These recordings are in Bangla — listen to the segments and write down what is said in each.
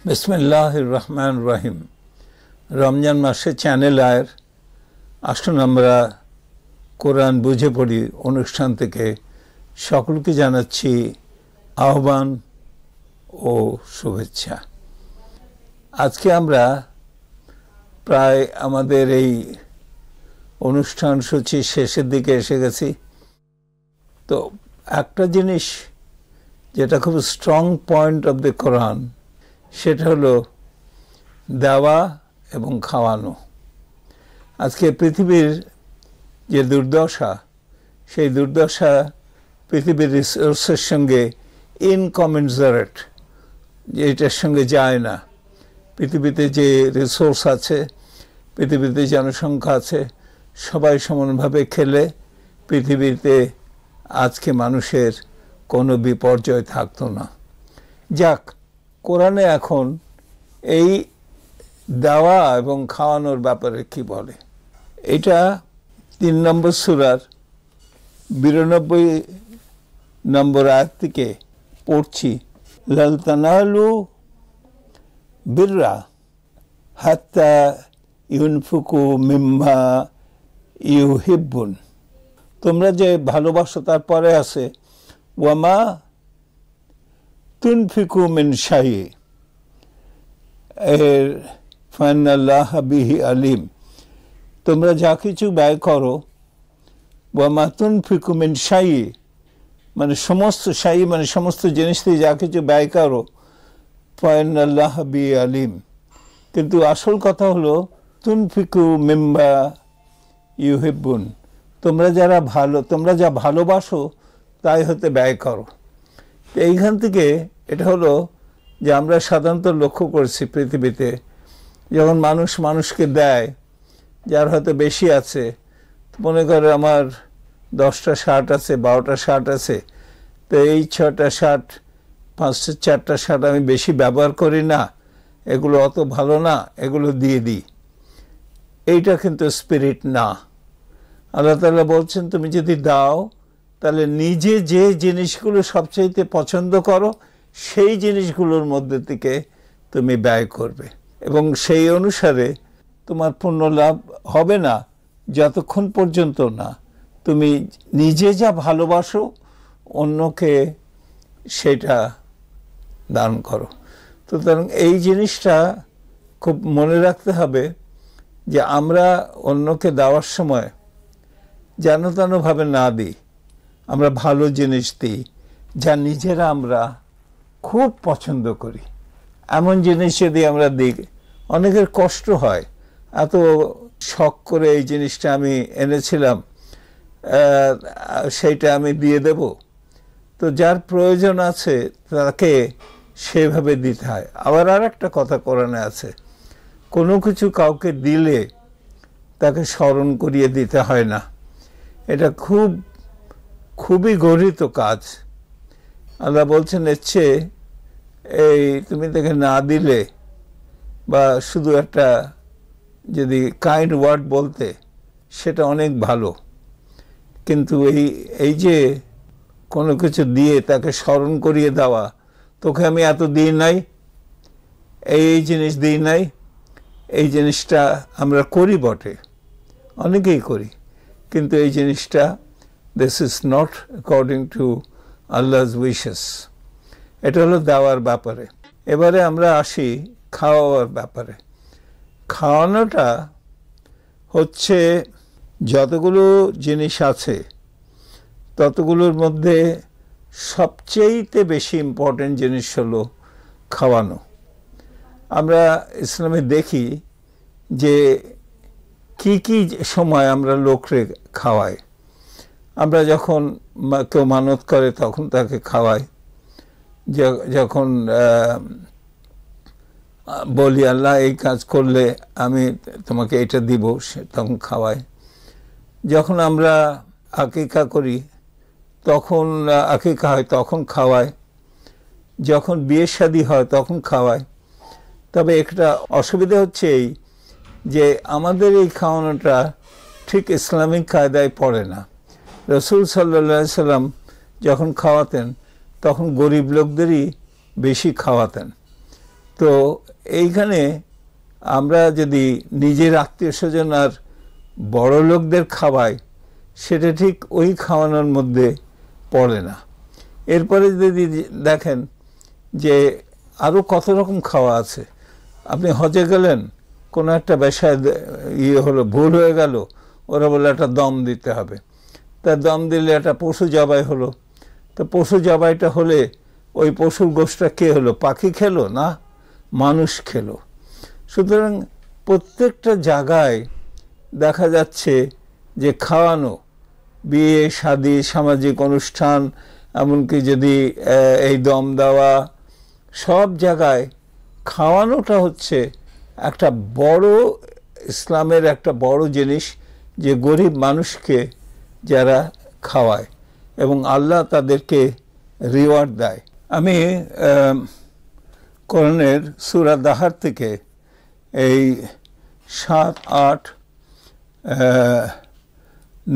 বিসমিল্লাহির রহমানির রহিম। রমজান মাসে চ্যানেল আয়ের আসুন আমরা কোরআন বুঝে পড়ি অনুষ্ঠান থেকে সকলকে জানাচ্ছি আহ্বান ও শুভেচ্ছা। আজকে আমরা প্রায় আমাদের এই অনুষ্ঠান সূচি শেষের দিকে এসে গেছি। তো একটা জিনিস যেটা খুব স্ট্রং পয়েন্ট অফ দ্য কোরআন, সেটা হলো দেওয়া এবং খাওয়ানো। আজকে পৃথিবীর যে দুর্দশা, সেই দুর্দশা পৃথিবীর রিসোর্সের সঙ্গে ইনকমেন্সারেট, এটার সঙ্গে যায় না। পৃথিবীতে যে রিসোর্স আছে, পৃথিবীতে জনসংখ্যা আছে, সবাই সমানভাবে খেলে পৃথিবীতে আজকে মানুষের কোনো বিপর্যয় থাকতো না। যাক, কোরআনে এখন এই দেওয়া এবং খাওয়ানোর ব্যাপারে কি বলে, এটা 3 নম্বর সূরার 92 নম্বর আয়াত থেকে পড়ছি। লাল তানালু বিররা হাত্তা ইউনফিকু মিম্মা ইউহিব্বুন। তোমরা যে ভালোবাসো, তারপরে আছে ওয়ামা তুনফিকু মিন শাইই ফাইনাল্লাহ বিহি আলিম। তোমরা যা কিছু ব্যয় করো, ওয়ামা তুনফিকু মিন শাইই মানে সমস্ত শাই মানে সমস্ত জিনিস থেকে যা কিছু ব্যয় করো, ফাইনাল্লাহ বিহি আলিম। কিন্তু আসল কথা হলো তুনফিকু মিম্মা ইউহিব্বুন। তোমরা যা ভালোবাসো তাই হতে ব্যয় করো। এইখান থেকে এটা হলো যে আমরা সাধারণত লক্ষ্য করছি পৃথিবীতে, যখন মানুষ মানুষকে দেয়, যার হয়তো বেশি আছে, মনে করে আমার 10টা শার্ট আছে, 12টা শার্ট আছে, তো এই 6টা শার্ট, 4টা শার্ট আমি বেশি ব্যবহার করি না, এগুলো অত ভালো না, এগুলো দিয়ে দিই। এইটা কিন্তু স্পিরিট না। আল্লাহ তাআলা বলছেন, তুমি যদি দাও তাহলে নিজে যে জিনিসগুলো সবচাইতে পছন্দ করো সেই জিনিসগুলোর মধ্যে থেকে তুমি ব্যয় করবে, এবং সেই অনুসারে তোমার পূর্ণ লাভ হবে না যতক্ষণ পর্যন্ত না তুমি নিজে যা ভালোবাসো অন্যকে সেটা দান করো। সুতরাং এই জিনিসটা খুব মনে রাখতে হবে যে আমরা অন্যকে দেওয়ার সময় যেন তেনভাবে না দিই, আমরা ভালো জিনিস দিই যা নিজেরা আমরা খুব পছন্দ করি। এমন জিনিস যদি আমরা দিই, অনেকের কষ্ট হয়, এত শখ করে এই জিনিসটা আমি এনেছিলাম, সেইটা আমি দিয়ে দেব। তো যার প্রয়োজন আছে তাকে সেভাবে দিতে হয়। আবার আর একটা কথা কোরআনে আছে, কোনো কিছু কাউকে দিলে তাকে স্মরণ করিয়ে দিতে হয় না। এটা খুবই গর্হিত কাজ। আল্লাহ বলছেন, এর চেয়ে এই তুমি তাকে না দিলে বা শুধু একটা যদি কাইন্ড ওয়ার্ড বলতে, সেটা অনেক ভালো। কিন্তু এই যে কোনো কিছু দিয়ে তাকে স্মরণ করিয়ে দেওয়া, তোকে আমি এত দিই নাই, এই জিনিস দিই নাই, এই জিনিসটা আমরা করি বটে, অনেকেই করি, কিন্তু এই জিনিসটা this is not according to আল্লাহস wishes. এটা হলো দেওয়ার ব্যাপারে। এবারে আমরা আসি খাওয়ার ব্যাপারে। খাওয়ানোটা হচ্ছে যতগুলো জিনিস আছে ততগুলোর মধ্যে সবচেয়ে বেশি ইম্পর্টেন্ট জিনিস হলো খাওয়ানো। আমরা ইসলামে দেখি যে কি সময় আমরা লোকরে খাওয়াই। আমরা যখন কেউ মানত করে তখন তাকে খাওয়াই, যখন বলি আল্লাহ এই কাজ করলে আমি তোমাকে এটা দিব, তখন খাওয়াই। যখন আমরা আকিকা করি তখন আকিকা হয় তখন খাওয়াই, যখন বিয়ে শাদী হয় তখন খাওয়াই। তবে একটা অসুবিধা হচ্ছে এই যে আমাদের এই খাওয়ানোটা ঠিক ইসলামিক কায়দায় পড়ে না। রাসূল সাল্লাল্লাহু আলাইহি সাল্লাম যখন খাওয়াতেন তখন গরিব লোকদেরই বেশি খাওয়াতেন। তো এইখানে আমরা যদি নিজের আত্মীয় স্বজন আর বড় লোকদের খাওয়াই, সেটা ঠিক ওই খাওয়ানোর মধ্যে পড়ে না। এরপরে যদি দেখেন যে আরও কত রকম খাওয়া আছে। আপনি হজে গেলেন, কোনো একটা ব্যবসায় হলো, ভুল হয়ে গেল, ওরা বলে একটা দম দিতে হবে। তা দম দিলে একটা পশু জবাই হলো। তো পশু জবাইটা হলে ওই পশুর গোশটা কে হলো? পাখি খেলো না, মানুষ খেলো। সুতরাং প্রত্যেকটা জায়গায় দেখা যাচ্ছে যে খাওয়ানো, বিয়ে শাদী, সামাজিক অনুষ্ঠান, এমনকি যদি এই দম দেওয়া, সব জায়গায় খাওয়ানোটা হচ্ছে একটা বড় ইসলামের একটা বড় জিনিস, যে গরিব মানুষকে যারা খাওয়ায় এবং আল্লাহ তাদেরকে রিওয়ার্ড দেয়। আমি কোরআনের সূরা দাহার থেকে এই 7, 8,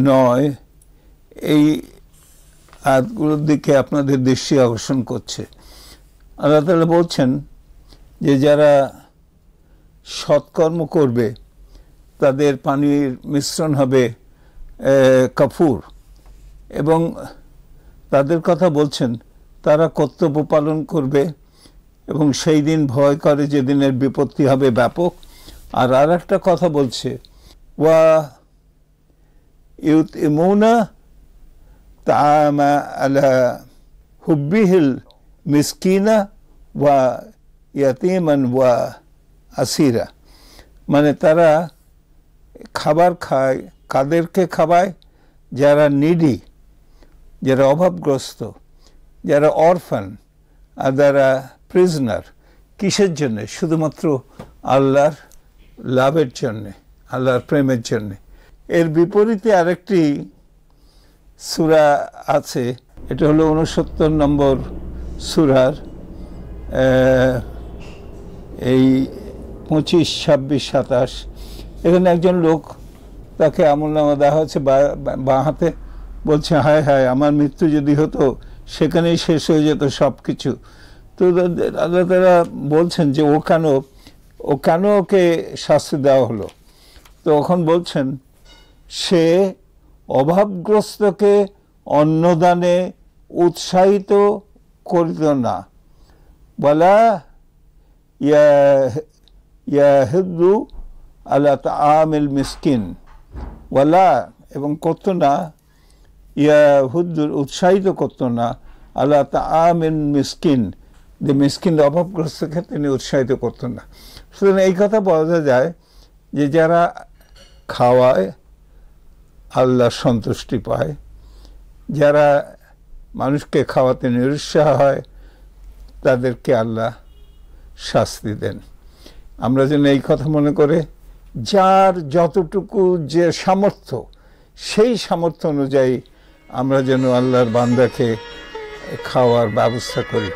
9 এই আয়াতগুলোর দিকে আপনাদের দৃষ্টি আকর্ষণ করছে। আল্লাহ তাআলা বলছেন যে যারা সৎকর্ম করবে তাদের পানির মিশ্রণ হবে কাফুর, এবং তাদের কথা বলছেন তারা কর্তব্য পালন করবে এবং সেই দিন ভয় করে যেদিনের বিপত্তি হবে ব্যাপক। আর একটা কথা বলছে, ওয়া ইউতইমুনা তাআমা আলা হুব্বিহিল মিসকিনা ওয়া ইয়াতীমান ওয়া আসিরা, মানে তারা খাবার খায়, কাদেরকে খাওয়ায়? যারা নিডি, যারা অভাবগ্রস্ত, যারা অরফান, আর যারা প্রিজনার। কিসের জন্যে? শুধুমাত্র আল্লাহর লাভের জন্যে, আল্লাহর প্রেমের জন্যে। এর বিপরীতে আরেকটি সূরা আছে, এটা হলো 69 নম্বর সূরার এই 25, 26, 27। এখানে একজন লোক, তাকে আমলনামা দেওয়া হচ্ছে বাঁ হাতে, বলছে হায় হায় আমার মৃত্যু যদি হতো সেখানেই শেষ হয়ে যেত সব কিছু। তো আল্লাহ তাআলা বলছেন যে ও কেন ওকে শাস্তি দেওয়া হলো? তো এখন বলছেন সে অভাবগ্রস্তকে অন্নদানে উৎসাহিত করিত না, বলা ইয়াহিদ্দু আলা তাআমিল মিসকিন, ওয়ালা, এবং করতো না, ইয়াহুদ্দুর উৎসাহিত করতো না, আলা তাআমিল মিসকিন, যে মিসকিন অভাবগ্রস্তকে তিনি উৎসাহিত করতেন না। সুতরাং এই কথা বোঝা যায় যে যারা খাওয়ায় আল্লাহ সন্তুষ্টি পায়, যারা মানুষকে খাওয়াতে নিরুৎসাহ হয় তাদেরকে আল্লাহ শাস্তি দেন। আমরা যেন এই কথা মনে করে যার যতটুকু যে সামর্থ্য, সেই সামর্থ্য অনুযায়ী আমরা যেন আল্লাহর বান্দাকে খাওয়ার ব্যবস্থা করি।